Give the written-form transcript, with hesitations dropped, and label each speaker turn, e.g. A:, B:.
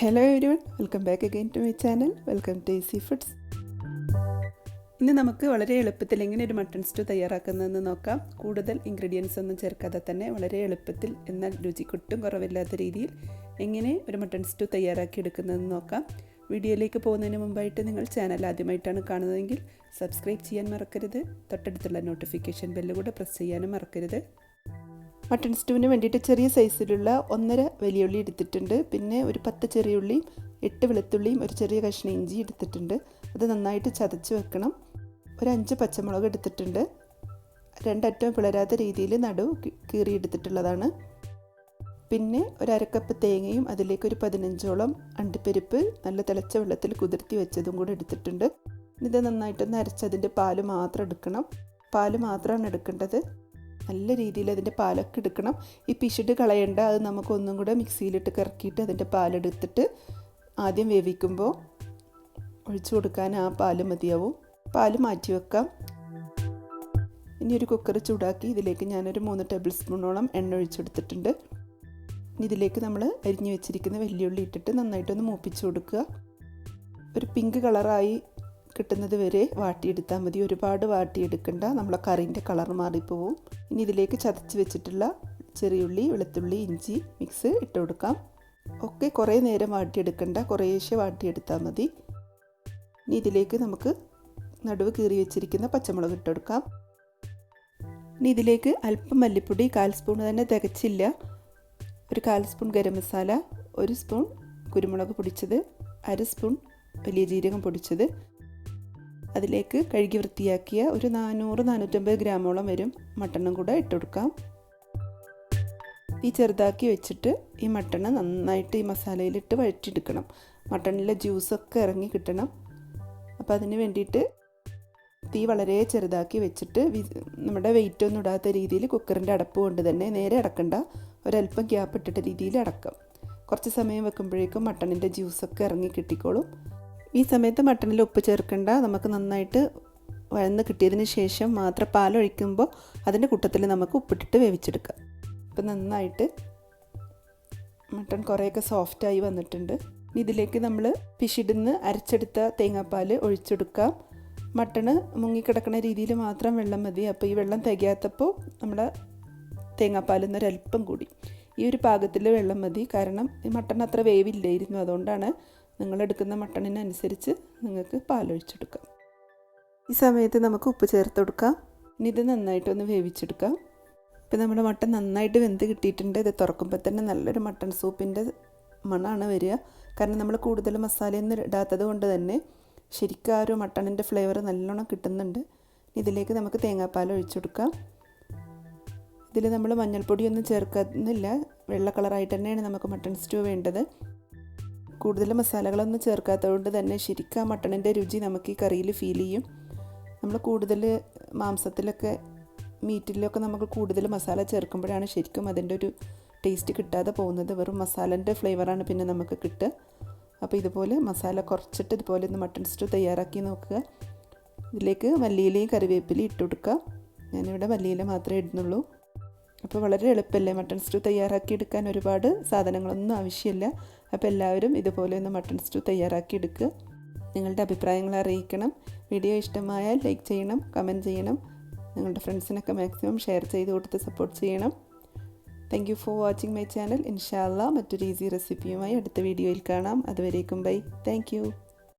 A: Hello everyone, welcome back again to my channel. Welcome to Easy Foods. ഇന്ന് നമുക്ക് വളരെ എളുപ്പത്തിൽ എങ്ങനെ ഒരു മട്ടൺ സ്റ്റൂ തയ്യാറാക്കുന്നതെന്ന് നോക്കാം. കൂടുതൽ ഇൻഗ്രീഡിയൻസ് ഒന്നും ചേർക്കാതെ തന്നെ വളരെ എളുപ്പത്തിൽ എന്നാൽ രുചിക്കൊട്ടും കുറവില്ലാത്ത രീതിയിൽ എങ്ങനെ ഒരു മട്ടൺ സ്റ്റൂ തയ്യാറാക്കി എടുക്കുന്നതെന്ന് നോക്കാം. വീഡിയോയിലേക്ക് പോകുന്നതിന് മുമ്പായിട്ട് നിങ്ങൾ ചാനൽ ആദ്യമായിട്ടാണ് കാണുന്നതെങ്കിൽ സബ്സ്ക്രൈബ് ചെയ്യാൻ മറക്കരുത്. തൊട്ടടുത്തുള്ള നോട്ടിഫിക്കേഷൻ ബെല്ല് കൂടെ പ്രസ് ചെയ്യാനും മറക്കരുത്. മട്ടൺ സ്റ്റൂവിന് വേണ്ടിയിട്ട് ചെറിയ സൈസിലുള്ള 1.5 വലിയുള്ളി എടുത്തിട്ടുണ്ട്. പിന്നെ ഒരു 10 ചെറിയുള്ളിയും 8 വെളുത്തുള്ളിയും ഒരു ചെറിയ കഷ്ണം ഇഞ്ചി എടുത്തിട്ടുണ്ട്. അത് നന്നായിട്ട് ചതച്ച് വെക്കണം. ഒരു 5 പച്ചമുളക് എടുത്തിട്ടുണ്ട്. രണ്ടറ്റവും പിളരാത്ത രീതിയിൽ നടുവ് കീറി എടുത്തിട്ടുള്ളതാണ്. പിന്നെ ഒരു അരക്കപ്പ് തേങ്ങയും അതിലേക്ക് ഒരു 15ഓളം അണ്ടിപ്പരിപ്പ് നല്ല തിളച്ച വെള്ളത്തിൽ കുതിർത്തി വെച്ചതും കൂടെ എടുത്തിട്ടുണ്ട്. ഇത് നന്നായിട്ടൊന്ന് അരച്ചതിൻ്റെ പാല് മാത്രം എടുക്കണം. പാല് മാത്രമാണ് എടുക്കേണ്ടത്. നല്ല രീതിയിൽ അതിൻ്റെ പാലൊക്കെ എടുക്കണം. ഈ പിശുട് കളയേണ്ട, അത് നമുക്കൊന്നും കൂടെ മിക്സിയിലിട്ട് കറക്കിയിട്ട് അതിൻ്റെ പാലെടുത്തിട്ട് ആദ്യം വേവിക്കുമ്പോൾ ഒഴിച്ചു കൊടുക്കാൻ ആ പാല് മതിയാവും. പാല് മാറ്റി വെക്കാം. ഇനി ഒരു കുക്കർ ചൂടാക്കി ഇതിലേക്ക് ഞാനൊരു 3 ടേബിൾ സ്പൂണോളം എണ്ണ ഒഴിച്ചെടുത്തിട്ടുണ്ട്. ഇതിലേക്ക് നമ്മൾ അരിഞ്ഞു വെച്ചിരിക്കുന്ന വെല്ലുള്ളി ഇട്ടിട്ട് നന്നായിട്ടൊന്ന് മൂപ്പിച്ച് കൊടുക്കുക. ഒരു പിങ്ക് കളറായി കിട്ടുന്നത് വരെ വാട്ടിയെടുത്താൽ മതി. ഒരുപാട് വാട്ടിയെടുക്കണ്ട, നമ്മളെ കറിൻ്റെ കളർ മാറിപ്പോവും. ഇനി ഇതിലേക്ക് ചതച്ച് വെച്ചിട്ടുള്ള ചെറിയുള്ളി, വെളുത്തുള്ളി, ഇഞ്ചി മിക്സ് ഇട്ട് കൊടുക്കാം. ഒക്കെ കുറേ നേരം വാട്ടിയെടുക്കണ്ട, കുറേശ്ശെ വാട്ടിയെടുത്താൽ മതി. ഇനി ഇതിലേക്ക് നമുക്ക് നടുവ് കീറി വെച്ചിരിക്കുന്ന പച്ചമുളക് ഇട്ട് കൊടുക്കാം. ഇനി ഇതിലേക്ക് അല്പം മല്ലിപ്പൊടി, 1/4 സ്പൂൺ തന്നെ തികച്ചില്ല, ഒരു 1/4 സ്പൂൺ ഗരം മസാല, 1 സ്പൂൺ കുരുമുളക് പൊടിച്ചത്, 1/2 സ്പൂൺ വലിയ ജീരകം പൊടിച്ചത്, അതിലേക്ക് കഴുകി വൃത്തിയാക്കിയ ഒരു 400-450 ഗ്രാമോളം വരും മട്ടണും കൂടെ ഇട്ട് കൊടുക്കാം. ഈ ചെറുതാക്കി വെച്ചിട്ട് ഈ മട്ടൺ നന്നായിട്ട് ഈ മസാലയിലിട്ട് വഴറ്റിയെടുക്കണം. മട്ടണിലെ ജ്യൂസൊക്കെ ഇറങ്ങി കിട്ടണം. അപ്പോൾ അതിന് വേണ്ടിയിട്ട് തീ വളരെ ചെറുതാക്കി വെച്ചിട്ട് നമ്മുടെ വെയിറ്റ് ഒന്നും ഇടാത്ത രീതിയിൽ കുക്കറിൻ്റെ അടപ്പ് കൊണ്ട് തന്നെ നേരെ അടക്കണ്ട, ഒരല്പം ഗ്യാപ്പ് ഇട്ടിട്ട രീതിയിൽ അടക്കാം. കുറച്ച് സമയം വെക്കുമ്പോഴേക്കും മട്ടണിൻ്റെ ജ്യൂസൊക്കെ ഇറങ്ങി കിട്ടിക്കോളും. ഈ സമയത്ത് മട്ടണിൽ ഉപ്പ് ചേർക്കേണ്ട, നമുക്ക് നന്നായിട്ട് വഴന്ന് കിട്ടിയതിന് ശേഷം മാത്രം പാലൊഴിക്കുമ്പോൾ അതിൻ്റെ കൂട്ടത്തിൽ നമുക്ക് ഉപ്പിട്ടിട്ട് വേവിച്ചെടുക്കാം. ഇപ്പം നന്നായിട്ട് മട്ടൺ കുറേയൊക്കെ സോഫ്റ്റായി വന്നിട്ടുണ്ട്. ഇതിലേക്ക് നമ്മൾ പിശിടുന്ന് അരച്ചെടുത്ത തേങ്ങാപ്പാൽ ഒഴിച്ചെടുക്കാം. മട്ടണ് മുങ്ങിക്കിടക്കുന്ന രീതിയിൽ മാത്രം വെള്ളം മതി. അപ്പോൾ ഈ വെള്ളം തികയാത്തപ്പോൾ നമ്മുടെ തേങ്ങാപ്പാലിൽ നിന്നൊരല്പം കൂടി ഈ ഒരു പാകത്തിൽ വെള്ളം മതി. കാരണം ഈ മട്ടൺ അത്ര വേവില്ലായിരുന്നു, അതുകൊണ്ടാണ് നിങ്ങളെടുക്കുന്ന മട്ടണിനനുസരിച്ച് നിങ്ങൾക്ക് പാലൊഴിച്ചെടുക്കാം. ഈ സമയത്ത് നമുക്ക് ഉപ്പ് ചേർത്ത് കൊടുക്കാം. ഇനി ഇത് നന്നായിട്ടൊന്ന് വേവിച്ചെടുക്കാം. ഇപ്പം നമ്മുടെ മട്ടൺ നന്നായിട്ട് വെന്ത് കിട്ടിയിട്ടുണ്ട്. ഇത് തുറക്കുമ്പോൾ തന്നെ നല്ലൊരു മട്ടൺ സൂപ്പിൻ്റെ മണമാണ് വരിക. കാരണം നമ്മൾ കൂടുതൽ മസാലയൊന്നും ഇടാത്തത് കൊണ്ട് തന്നെ ശരിക്കും ആ ഒരു മട്ടണിൻ്റെ ഫ്ലേവർ നല്ലോണം കിട്ടുന്നുണ്ട്. ഇതിലേക്ക് നമുക്ക് തേങ്ങാപ്പാൽ ഒഴിച്ചെടുക്കാം. ഇതിൽ നമ്മൾ മഞ്ഞൾപ്പൊടിയൊന്നും ചേർക്കുന്നില്ല, വെള്ള കളറായിട്ട് തന്നെയാണ് നമുക്ക് മട്ടൺ സ്റ്റൂ വേണ്ടത്. കൂടുതൽ മസാലകളൊന്നും ചേർക്കാത്തതുകൊണ്ട് തന്നെ ശരിക്കും ആ മട്ടണിൻ്റെ രുചി നമുക്ക് ഈ കറിയിൽ ഫീൽ ചെയ്യും. നമ്മൾ കൂടുതൽ മാംസത്തിലൊക്കെ മീറ്റിലൊക്കെ നമുക്ക് കൂടുതൽ മസാല ചേർക്കുമ്പോഴാണ് ശരിക്കും അതിൻ്റെ ഒരു ടേസ്റ്റ് കിട്ടാതെ പോകുന്നത്. വെറും മസാലൻ്റെ ഫ്ലേവറാണ് പിന്നെ നമുക്ക് കിട്ടുക. അപ്പോൾ ഇതുപോലെ മസാല കുറച്ചിട്ട് ഇതുപോലെ ഒന്ന് മട്ടൺ സ്റ്റൂ തയ്യാറാക്കി നോക്കുക. ഇതിലേക്ക് മല്ലിയിലയും കറിവേപ്പിലയും ഇട്ട് കൊടുക്കുക. ഞാനിവിടെ മല്ലിയില മാത്രമേ ഇടുന്നുള്ളൂ. അപ്പോൾ വളരെ എളുപ്പമല്ലേ മട്ടൺ സ്റ്റൂ തയ്യാറാക്കി എടുക്കാൻ, ഒരുപാട് സാധനങ്ങളൊന്നും ആവശ്യമില്ല. അപ്പോൾ എല്ലാവരും ഇതുപോലെ ഒന്ന് മട്ടൺ സ്റ്റൂ തയ്യാറാക്കി എടുക്കുക. നിങ്ങളുടെ അഭിപ്രായങ്ങൾ അറിയിക്കണം. വീഡിയോ ഇഷ്ടമായാൽ ലൈക്ക് ചെയ്യണം, കമൻറ്റ് ചെയ്യണം. നിങ്ങളുടെ ഫ്രണ്ട്സിനൊക്കെ മാക്സിമം ഷെയർ ചെയ്ത് കൊടുത്ത് സപ്പോർട്ട് ചെയ്യണം. Thank you for watching my channel. ഇൻഷാ അല്ലാഹ് മറ്റൊരു ഈസി റെസിപ്പിയുമായി അടുത്ത വീഡിയോയിൽ കാണാം. അതുവരേക്കും ബൈ. Thank you.